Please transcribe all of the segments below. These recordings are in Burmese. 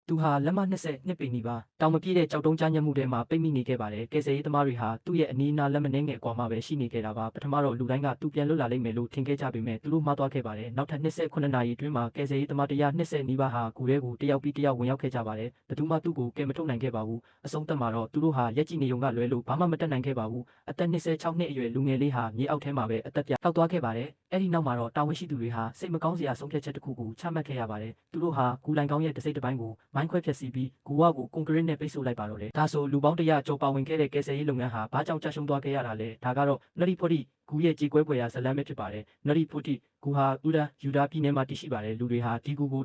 သူဟာလက်မ20နှစ်ပေနီးပါးတောင်မပြည့်တဲ့ကြောက်တုံးကြားညက်မှုထဲမှာပိတ်မိနေခဲ့ပါတယ်။ကယ်ဆယ်ရေးသမားတွေဟာသူ့ရဲ့အနီးအနားလက်မနှဲငယ်ကွာမှာပဲရှိနေခဲ့တာပါ။ပထမတော့လူတိုင်းကသူပြန်လွတ်လာလိမ့်မယ်လို့ထင်ခဲ့ကြပေမဲ့သူတို့မှားသွားခဲ့ပါတယ်။နောက်ထပ်28နာရီအတွင်းမှာကယ်ဆယ်ရေးသမား120နီးပါးဟာဂူထဲကိုတယောက်ပြီးတယောက်ဝင်ရောက်ခဲ့ကြပါတယ်။ဘယ်သူမှသူ့ကိုကယ်မထုတ်နိုင်ခဲ့ပါဘူး။အဆုံးသတ်မှာတော့သူတို့ဟာရက်ကြည့်နေုံကလွဲလို့ဘာမှမတတ်နိုင်ခဲ့ပါဘူး။အသက်26နှစ်အရွယ်လူငယ်လေးဟာမြေအောက်ထဲမှာပဲအသက်ပြတ်တောက်သွားခဲ့ပါတယ်။အဲ့ဒီနောက်မှာတော့တာဝန်ရှိသူတွေဟာစိတ်မကောင်းစရာဆုံးဖြတ်ချက်တစ်ခုကိုချမှတ်ခဲ့ရပါတယ်။သူတို့ဟာဂူလိုင်ကောင်းရဲ့တစ်စိတ်တစ်ပိုင်းကိုမိုင်းခွဲဖျက်ဆီးပြီးဂူဝကိုကွန်ကရစ်နဲ့ပိတ်ဆို့လိုက်ပါတော့တယ်။ဒါဆိုလူပေါင်း100ကျော်ပါဝင်ခဲ့တဲ့ကယ်ဆယ်ရေးလုပ်ငန်းဟာဘာကြောင့်ကျရှုံးသွားခဲ့ရတာလဲ။ဒါကတော့နရီဖိုတီဂူရဲ့ကြေကွဲပွေရာဇလန်းပဲဖြစ်ပါတယ်။နရီဖိုတီဂူဟာယူဒါပြည်နယ်မှာတည်ရှိပါတယ်။လူတွေဟာဒီဂူကို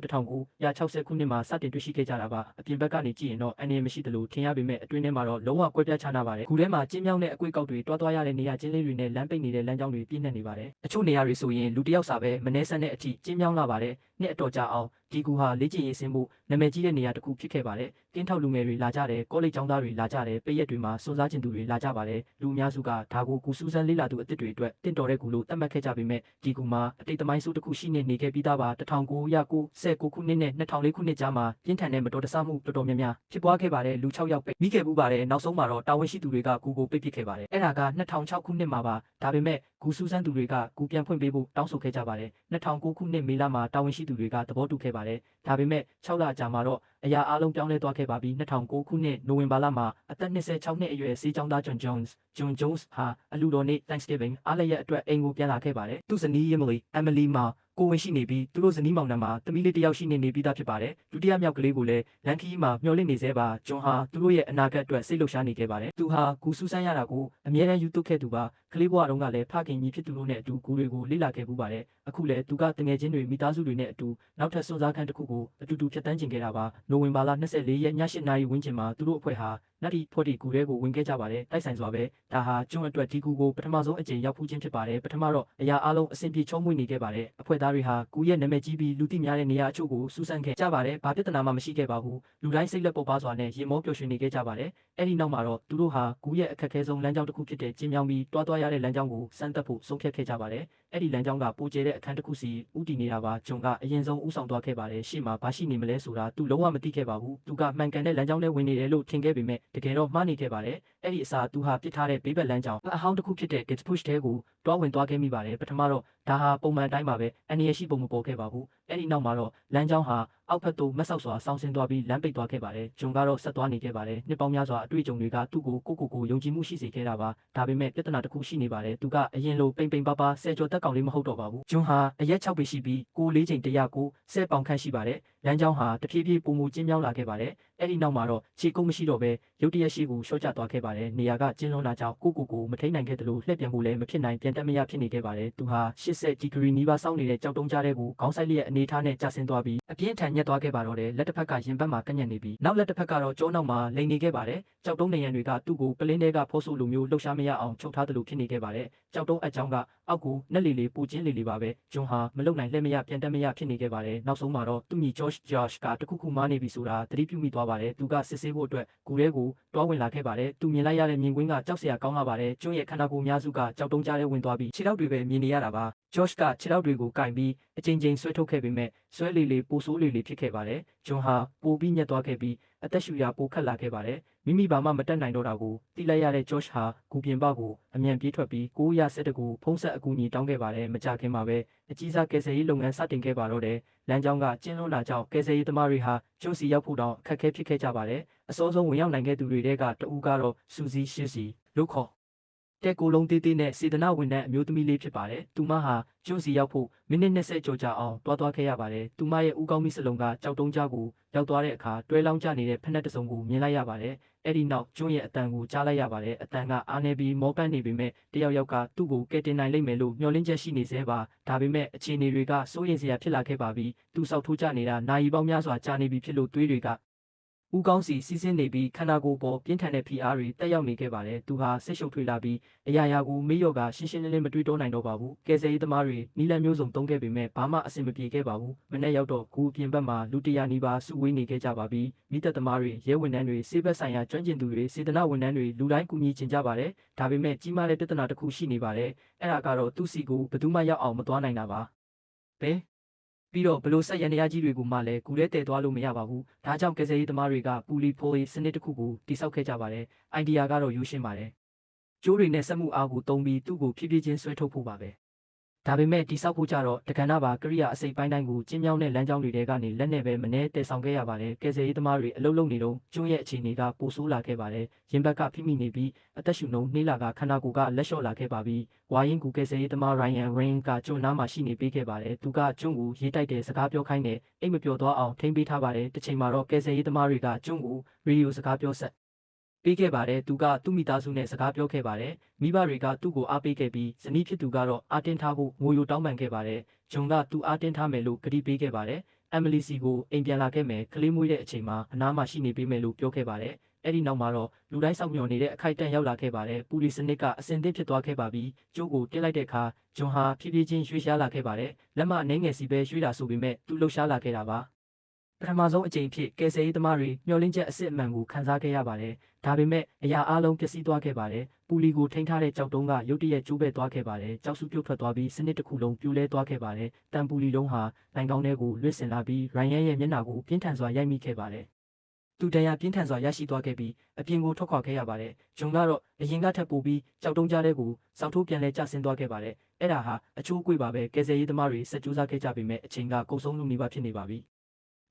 1960ခုနှစ်မှာစတင်တွေ့ရှိခဲ့ကြတာပါ။အပြင်ဘက်ကနေကြည့်ရင်တော့အန္တရာယ်မရှိသလိုထင်ရပေမဲ့အတွင်းထဲမှာတော့လုံးဝကွဲပြားခြားနားပါတယ်။ဂူထဲမှာကျင်းမြောင်းတဲ့အကွေ့ကောက်တွေတွားသွားရတဲ့နေရာချင်းလေးတွေနဲ့လမ်းပိတ်နေတဲ့လမ်းကြောင်းတွေပြည့်နှက်နေပါတယ်။အချို့နေရာတွေဆိုရင်လူတစ်ယောက်စာပဲမနှဲဆန်းတဲ့အထိကျင်းမြောင်းလာပါတယ်။နှစ်အတော်ကြာအောင်ဒီဂူဟာလေ့ကျင့်ရေးဆင်းမှုနာမည်ကြီးတဲ့နေရာတစ်ခုဖြစ်ခဲ့ပါတယ်။ကင်းထောက်လူငယ်တွေလာကြတယ်ကောလိပ်ကျောင်းသားတွေလာကြတယ်ပိတ်ရက်တွေမှာစွန့်စားကျင်သူတွေလာကြပါတယ်။လူအများစုကဒါကိုဂူစူးစမ်းလေ့လာသူအသစ်တွေအတွက်တင့်တော်တဲ့ဂူလို့သတ်မှတ်ခဲ့ကြပေမဲ့ဒီဂူမှာအတိတ်သမိုင်းဆိုးတစ်ခုရှိနေခဲ့ပြီးသားပါ1996ခုနှစ်နဲ့2004ခုနှစ်ကြားမှာပြင်းထန်တဲ့မတော်တဆမှုတော်တော်များများဖြစ်ပွားခဲ့ပါတယ်။လူ6ယောက်ပိတ်မိခဲ့မှုပါတယ်။နောက်ဆုံးမှာတော့တာဝန်ရှိသူတွေကဂူကိုပိတ်ပစ်ခဲ့ပါတယ်။အဲ့ဒါက2006ခုနှစ်မှာပါဒါပေမဲ့ဂူစူးစမ်းသူတွေကဂူပြန်ဖွင့်ပေးဖို့တောင်းဆိုခဲ့ကြပါတယ်။2009ခုနှစ်မေလမှာတာဝန်ရှိသူတွေကသဘောတူခဲ့ပါတယ်။ဒါပေမဲ့6လကြာမှာတော့အရာအလုံးပြောင်းလဲသွားခဲ့ပါပြီ2009ခုနှစ်နိုဝင်ဘာလမှာအသက်26နှစ်အရွယ်ဆေးကျောင်းသား John Jones ဟာအလူတော်နေ့ Thanksgiving အားလျက်အတွက်အိမ်ကိုပြန်လာခဲ့ပါတယ်။သူ့ဇနီးEmily မှာကိုဝင်ရှိနေပြီးသူတို့ဇနီးမောင်နှံမှာသမီးလေးတစ်ယောက်ရှိနေပြီးသားဖြစ်ပါတယ်။ဒုတိယမြောက်ကလေးကိုလည်းလန်ခီမှာမျှော်လင့်နေသေးပါဂျွန်ဟာသူတို့ရဲ့အနာဂတ်အတွက်စိတ်လှုပ်ရှားနေခဲ့ပါတယ်။သူဟာဂူစူးစမ်းရတာကိုအမြဲတမ်းယူသွခဲ့သူပါ။ကလေးဘဝတုန်းကလည်းဖခင်ကြီးဖြစ်သူတို့နဲ့အတူဂူတွေကိုလေ့လာခဲ့ပူပါတယ်။အခုလည်းသူကတငယ်ချင်းတွေမိသားစုတွေနဲ့အတူနောက်ထပ်စွန့်စားခန်းတစ်ခုကိုအတူတူဖြတ်တန်းကျင်ခဲ့တာပါ။နိုဝင်ဘာလ24ရက်ည8နာရီဝန်းကျင်မှာသူတို့အဖွဲ့ဟာနတ်တီဖော်တီဂူထဲကိုဝင်ခဲ့ကြပါတယ်။တိုက်ဆိုင်စွာပဲဒါဟာကျွန်းအတွက်ဒီဂူကိုပထမဆုံးအကြိမ်ရောက်ဖူးခြင်းဖြစ်ပါတယ်။ပထမတော့အရာအလုံးအဆင်ပြေချုံးမွေ့နေခဲ့ပါတယ်။အဖွဲ့သားတွေဟာဂူရဲ့နာမည်ကြီးပြီးလူသိများတဲ့နေရာအချို့ကိုစူးစမ်းခဲ့ကြပါတယ်။ဘာပြဿနာမှမရှိခဲ့ပါဘူး။လူတိုင်းစိတ်လက်ပုတ်ပါစွာနဲ့ရေမောပျော်ရွှင်နေခဲ့ကြပါတယ်။အဲ့ဒီနောက်မှာတော့သူတို့ဟာဂူရဲ့အခက်အခဲဆုံးလမ်းကြောင်းတစ်ခုဖြစ်တဲ့ကျင်းမြောင်းပြီးတွားရတဲ့လမ်းကြောင်းကိုစမ်းသပ်ဖို့ဆုံးဖြတ်ခဲ့ကြပါတယ်။အဲ့ဒီလမ်းကြောင်းကပိုကျတဲ့အခန်းတစ်ခုစီဦးတည်နေတာပါဂျွန်ကအရင်ဆုံးဦးဆောင်သွားခဲ့ပါတယ်။ရှေ့မှာဘာရှိနေမလဲဆိုတာသူလုံးဝမသိခဲ့ပါဘူး။သူကမှန်ကန်တဲ့လမ်းကြောင်းနဲ့ဝင်နေတယ်လို့ထင်ခဲ့ပေမဲ့တကယ်တော့မှားနေခဲ့ပါတယ်။အဲ့ဒီအစားသူဟာပစ်ထားတဲ့ဘေးဘက်လမ်းကြောင်းအဟောင်းတစ်ခုဖြစ်တဲ့ Git Push ထဲကိုတွားဝင်သွားခဲ့မိပါတယ်။ပထမတော့ဒါဟာပုံမှန်အတိုင်းပါပဲအန္တရာယ်ရှိပုံမပေါ်ခဲ့ပါဘူး။အဲ့ဒီနောက်မှာတော့လမ်းကြောင်းဟာအောက်ဖက်သို့မက်ဆောက်စွာဆောင်းဆင်းသွားပြီးလမ်းပိတ်သွားခဲ့ပါတယ်။ဂျွန်ကတော့ဆက်သွားနေခဲ့ပါတယ်။နှစ်ပေါင်းများစွာအတွေ့အကြုံတွေကသူ့ကိုယုံကြည်မှုရှိစေခဲ့တာပါ။ဒါပေမဲ့ပြဿနာတစ်ခုရှိနေပါတယ်။သူကအရင်လိုပိန်ပါပါဆယ်ကျော်တက်ကောင်လေးမဟုတ်တော့ပါဘူး။ဂျွန်ဟာအရက်6ပေရှိပြီး4ချိန်109 10ပေါင်ခန့်ရှိပါတယ်။လမ်းကြောင်းဟာတဖြည်းဖြည်းပုံမူကျင်းမြောင်းလာခဲ့ပါတယ်။အဲ့ဒီနောက်မှာတော့ခြေကုပ်မရှိတော့ဘဲရုတ်တရက်ရှိကိုရှော့ချသွားခဲ့ပါတယ်။နေရာကကျင်းလွန်းတာကြောင့်ကိုမထိန်နိုင်ခဲ့သလိုလှည့်ပြန်ဖို့လည်းမဖြစ်နိုင်ပြန်တက်မရဖြစ်နေခဲ့ပါတယ်။သူဟာ80ဒီဂရီနီးပါးစောင်းနေတဲ့ကြောက်တုံးကြားထဲကိုခေါင်းဆိုင်လျက်အနေထားနဲ့ကျဆင်းသွားပြီးအပြင်းထန်ညက်သွားခဲ့ပါတော့တယ်။လက်တစ်ဖက်ကရင်ဘတ်မှာကညက်နေပြီးနောက်လက်တစ်ဖက်ကတော့ကြောနောက်မှာလိန်နေခဲ့ပါတယ်။ကြောက်တုံးနေရန်တွေကသူ့ကိုပလင်းတွေကဖောဆိုလိုမျိုးလှုပ်ရှားမရအောင်ချုပ်ထားသလိုဖြစ်နေခဲ့ပါတယ်။ကြောက်တုံးအကြောင်းကအောက်ကိုနက်လေးပူကျင်းလေးပါပဲ။ဂျွန်ဟာမလုံနိုင်လှည့်မရပြန်တက်မရဖြစ်နေခဲ့ပါတယ်။နောက်ဆုံးမှာတော့သူ့ညီ Josh ကတခုခုမားနေပြီဆိုတာသတိပြုမိသွားပါတယ်။သူကစစ်ဆေးဖို့အတွက်ဂူထဲကိုတွားဝင်လာခဲ့ပါတယ်။သူမြင်လိုက်ရတဲ့မြင်ကွင်းကကြောက်စရာကောင်းလာပါတယ်။ကျွန်းရဲ့ခန္ဓာကိုယ်အများစုကကြောက်တုံးကြားထဲဝင်သွားပြီးခြေထောက်တွေပဲမြင်နေရတာပါ။ Josh ကခြေထောက်တွေကိုကင်ပြီးအချိန်ဆွဲထုတ်ခဲ့ပေမဲ့ဆွဲလေးပိုဆိုးလေးဖြစ်ခဲ့ပါတယ်။ဂျွန်ဟာပိုပြီးညက်သွားခဲ့ပြီးအသက်ရှူရပိုခက်လာခဲ့ပါတယ်။မိဘာမှမတက်နိုင်တော့တာကိုသိလိုက်ရတဲ့ Josh ဟာဂူပြင်ပကိုအမြန်ပြေးထွက်ပြီး911ကိုဖုံးဆက်အကူအညီတောင်းခဲ့ပါတယ်။မကြခင်မှာပဲအကြီးစားကယ်ဆယ်ရေးလုပ်ငန်းစတင်ခဲ့ပါတော့တယ်။လမ်းကြောင်းကကျင်းလွန်းတာကြောင့်ကယ်ဆယ်ရေးသမားတွေဟာကျွန်းစီရောက်ဖို့တောင်အခက်အခဲဖြစ်ခဲ့ကြပါတယ်။အစောဆုံးဝင်ရောက်နိုင်ခဲ့သူတွေထဲကတဦးကတော့စူဇီရှစ်စီလို့ခေါ်တဲ့ကိုလုံးသေးနဲ့စေတနာဝန်ထမ်းအမျိုးသမီးလေးဖြစ်ပါတယ်။သူမဟာကျွန်းစီရောက်ဖို့မိနစ်20ကျော်ကြာအောင်တွားခဲ့ရပါတယ်။သူမရဲ့ဦးကောင်းမိစလုံးကကြောက်တုံးကြားကိုရောက်သွားတဲ့အခါတွဲလောင်းကျနေတဲ့ဖက်နှက်တစုံကိုမြင်လိုက်ရပါတယ်။အဲ့ဒီနောက်ကျွန်းရဲ့အတန်ကိုကြားလိုက်ရပါတယ်။အတန်ကအားနေပြီးမောပန်းနေပေမဲ့တယောက်ကသူ့ကိုကယ်တင်နိုင်လိမ့်မယ်လို့မျှော်လင့်ချက်ရှိနေသေးပါ။ဒါပေမဲ့အခြေအနေတွေကစိုးရိမ်စရာဖြစ်လာခဲ့ပါပြီ။သူစောက်ထိုးကျနေတာနာရီပေါင်းများစွာကြာနေပြီဖြစ်လို့သွေးတွေကဦးကောင်းစီစီးဆင်းနေပြီးခန္ဓာကိုယ်ပေါ်ပြင်းထန်တဲ့ဖိအားတွေတက်ရောက်နေခဲ့ပါတယ်။သူဟာစိတ်ရှုပ်ထွေးလာပြီးအရာကိုမေ့လျော့ကရှင်းလင်းမတွေးတောနိုင်တော့ပါဘူး။ကယ်ဆယ်ရေးသမားတွေနီလန်မျိုးစုံသုံးခဲ့ပေမဲ့ဘာမှအဆင်မပြေခဲ့ပါဘူး။မနေ့ရောက်တော့ဂူအပြင်ဘက်မှာလူ100နီးပါးစုဝေးနေခဲ့ကြပါပြီ။မိသက်သမားတွေရဲဝန်ထမ်းတွေဆေးဘက်ဆိုင်ရာကျွမ်းကျင်သူတွေစေတနာဝန်ထမ်းတွေလူတိုင်းကူညီချင်ကြပါတယ်။ဒါပေမဲ့ကြီးမားတဲ့ပြဿနာတစ်ခုရှိနေပါတယ်။အဲ့ဒါကတော့သူ့စီကိုဘယ်သူမှရောက်အောင်မသွားနိုင်တာပါ။ဘယ် ပြီးတော့ဘလို့ဆက်ရန်တရားကြီးတွေကိုမှလည်းကူလဲတည်သွားလို့မရပါဘူး။ဒါကြောင့်ကယ်ဆယ်ရေးသမားတွေကပူလီဖိုးစနစ်တစ်ခုကိုတိစောက်ခဲ့ကြပါတယ်။အိုင်ဒီယာကတော့ရိုးရှင်းပါတယ်။ကျိုးတွေနဲ့စက်မှုအားကိုသုံးပြီးသူ့ကိုဖြည်းဖြည်းချင်းဆွဲထုတ်ဖို့ပါပဲ။ဒါပေမဲ့တိစောက်ဖို့ကြတော့တက္ကနာပါကရိယာအစိပ်ပိုင်းတိုင်းကိုကျင်းမြောင်းတဲ့လမ်းကြောင်းတွေထဲကနေလက်နဲ့ပဲမနှဲတည်ဆောင်ခဲ့ရပါတယ်။ကယ်ဆယ်ရေးသမားတွေအလုပ်လုပ်နေတော့ကျွန်းရဲ့အခြေအနေကပိုဆိုးလာခဲ့ပါတယ်။ရင်ဘက်ကဖိမိနေပြီးအသက်ရှူနှုန်းနှေးလာကခန္ဓာကိုယ်ကလက်လျှော့လာခဲ့ပါပြီ။ဝါရင်ကူကယ်ဆယ်ရေးသမားရိုင်ယန်ရင်ကကျွန်းနားမှာရှိနေပေးခဲ့ပါတယ်။သူကကျွန်းကိုရေးတိုက်တဲ့စကားပြောခိုင်းတဲ့အိမ်မပျော်သွားအောင်ထိန်းပေးထားပါတယ်။တစ်ချိန်မှာတော့ကယ်ဆယ်ရေးသမားတွေကကျွန်းကိုရေဒီယိုစကားပြောဆက်ပေးခဲ့ပါတယ်သူကသူ့မိသားစုနဲ့စကားပြောခဲ့ပါတယ်မိဘတွေကသူ့ကိုအားပေးခဲ့ပြီးဇနီးဖြစ်သူကတော့အားတင်းထားဖို့ငိုယိုတောင်းပန်ခဲ့ပါတယ်ဂျွန်ကသူအားတင်းထားမယ်လို့ကတိပေးခဲ့ပါတယ်အမ်မလီစီကိုအိမ်ပြန်လာခဲ့မယ်ကလေးမွေးတဲ့အချိန်မှာအနားမှာရှိနေပေးမယ်လို့ပြောခဲ့ပါတယ်အဲ့ဒီနောက်မှာတော့လူတိုင်းစောင့်မျှော်နေတဲ့အခိုက်အတန့်ရောက်လာခဲ့ပါတယ်ပူလီစနစ်ကအစင်သင့်ဖြစ်သွားခဲ့ပါပြီကျိုးကိုတက်လိုက်တဲ့အခါဂျွန်ဟာဖြည်းဖြည်းချင်းရွှေ့ရှားလာခဲ့ပါတယ်လက်မအနေငယ်စီပဲရွှေ့တာဆိုပေမဲ့သူလှုပ်ရှားလာခဲ့တာပါပထမဆုံးအကြိမ်ဖြစ်ကယ်ဆယ်ရေးသမားတွေမျှော်လင့်ချက်အစစ်အမှန်ကိုခံစားခဲ့ရပါတယ်။ဒါပေမဲ့အရာအလုံးပျက်စီးသွားခဲ့ပါတယ်။ပူလီကိုထိန်းထားတဲ့ကြောက်တုံးကရုတ်တရက်ကျိုးပဲ့သွားခဲ့ပါတယ်။ကြောက်စုပြုတ်ထွက်သွားပြီးစနစ်တစ်ခုလုံးပြိုလဲသွားခဲ့ပါတယ်။တန်ပူလီလုံးဟာလိုင်ကောင်းထဲကိုလွင့်စင်လာပြီးရိုင်ယန်ရဲ့မျက်နှာကိုပြင်းထန်စွာရိုက်မိခဲ့ပါတယ်။သူတရားပြင်းထန်စွာရရှိသွားခဲ့ပြီးအပြင်ကိုထွက်ခွာခဲ့ရပါတယ်။ဂျွန်ကတော့အရင်ကထပ်ပိုပြီးကြောက်တုံးကြားတဲ့ကိုစောက်ထိုးပြန်လဲကျဆင်းသွားခဲ့ပါတယ်။အဲ့ဒါဟာအချိုးအကွေ့ပါပဲကယ်ဆယ်ရေးသမားတွေစက်ကြိုးစားခဲ့ကြပေမဲ့အချိန်ကကုန်ဆုံးလို့နေပါဖြစ်နေပါပြီ။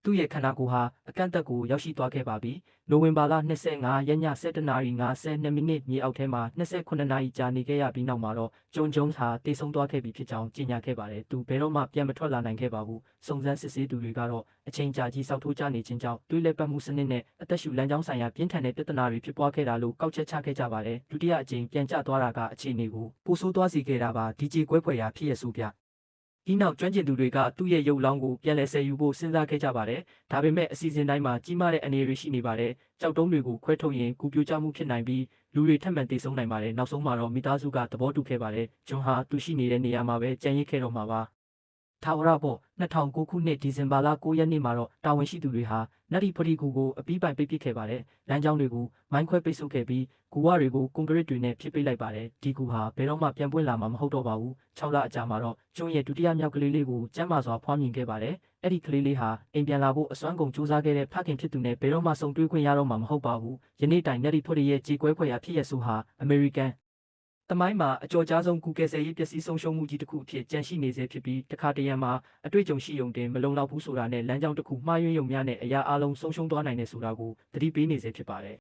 သူ့ရဲ့ခန္ဓာကိုယ်ဟာအကန့်အသတ်ကိုရောက်ရှိသွားခဲ့ပါပြီ။နိုဝင်ဘာလ25ရက်ည7:52မိနစ်မြေအောက်ထဲမှာ28နာရီကြာနေခဲ့ရပြီးနောက်မှာတော့ဂျွန်ဂျုံးဟာတေဆုံးသွားခဲ့ပြီဖြစ်ကြောင်းကြေညာခဲ့ပါတယ်။သူဘယ်တော့မှပြန်မထွက်လာနိုင်ခဲ့ပါဘူး။စုံစမ်းစစ်ဆေးသူတွေကတော့အချိန်ကြာကြီးစောက်ထိုးကျနေခြင်းကြောင့်တွေးလက်ပတ်မှုစနစ်နဲ့အသက်ရှူလမ်းကြောင်းဆိုင်ရာပြင်းထန်တဲ့ပြဿနာတွေဖြစ်ပွားခဲ့တာလို့ကောက်ချက်ချခဲ့ကြပါတယ်။ဒုတိယအကြိမ်ပြန်ကျသွားတာကအခြေအနေကိုပိုဆိုးသွားစေခဲ့တာပါ။ DJ ကွဲဖွယ်ရာဖြစ်ရဆိုပြဒီနောက်ကျွမ်းကျင်သူတွေကသူ့ရဲ့ရုပ်လောင်းကိုပြန်လည်ဆယ်ယူဖို့စဉ်းစားခဲ့ကြပါတယ်။ဒါပေမဲ့အစီအစဉ်တိုင်းမှာကြီးမားတဲ့အနေအရရှိနေပါတယ်။ကြောက်တုံးတွေကိုခွဲထုတ်ရင်ကူပြိုကျမှုဖြစ်နိုင်ပြီးလူတွေထပ်မံတည်ဆုံနိုင်ပါတယ်။နောက်ဆုံးမှာတော့မိသားစုကသဘောတူခဲ့ပါတယ်။ဂျွန်ဟာသူရှိနေတဲ့နေရာမှာပဲကြံရစ်ခဲ့တော့မှာပါ။ထာဝရပေါ့2009ခုနှစ်ဒီဇင်ဘာလ9ရက်နေ့မှာတော့တာဝန်ရှိသူတွေဟာနတ်ဒီဖရီကူကိုအပြီးပိုင်ပိတ်ပစ်ခဲ့ပါတယ်။လမ်းကြောင်းတွေကိုမိုင်းခွဲပိတ်ဆို့ခဲ့ပြီးကူဝတွေကိုကွန်ကရစ်တွေနဲ့ဖျက်ပိတ်လိုက်ပါတယ်။ဒီကူဟာဘယ်တော့မှပြန်ပွင့်လာမှာမဟုတ်တော့ပါဘူး။6လအကြာမှာတော့ကျွန်းရဲ့ဒုတိယမြောက်ကလေးလေးကိုကျမ်းမာစွာဖွားမြင်ခဲ့ပါတယ်။အဲ့ဒီကလေးလေးဟာအိမ်ပြန်လာဖို့အစွမ်းကုန်စူးစမ်းခဲ့တဲ့ဖခင်ဖြစ်သူနဲ့ဘယ်တော့မှဆုံတွေ့ခွင့်ရတော့မှာမဟုတ်ပါဘူး။ယနေ့တိုင်နတ်ဒီဖရီရဲ့ကြေကွဲခွဲရာဖြစ်ရဆိုဟာအမေရိကန်တမိုင်းမှာအကျော်ကြားဆုံးကူကယ်ဆယ်ရေးပျက်စီးဆုံးရှုံးမှုကြီးတစ်ခုအဖြစ်ကြန့်ရှိနေစေဖြစ်ပြီးတခါတရံမှာအတွေ့အကြုံရှိုံတင်မလုံလောက်ဘူးဆိုတာနဲ့လမ်းကြောင်းတစ်ခုမှားယွင်းယုံများနဲ့အရာအလုံးဆုံးရှုံးသွားနိုင်တယ်ဆိုတာကိုသတိပေးနေစေဖြစ်ပါတယ်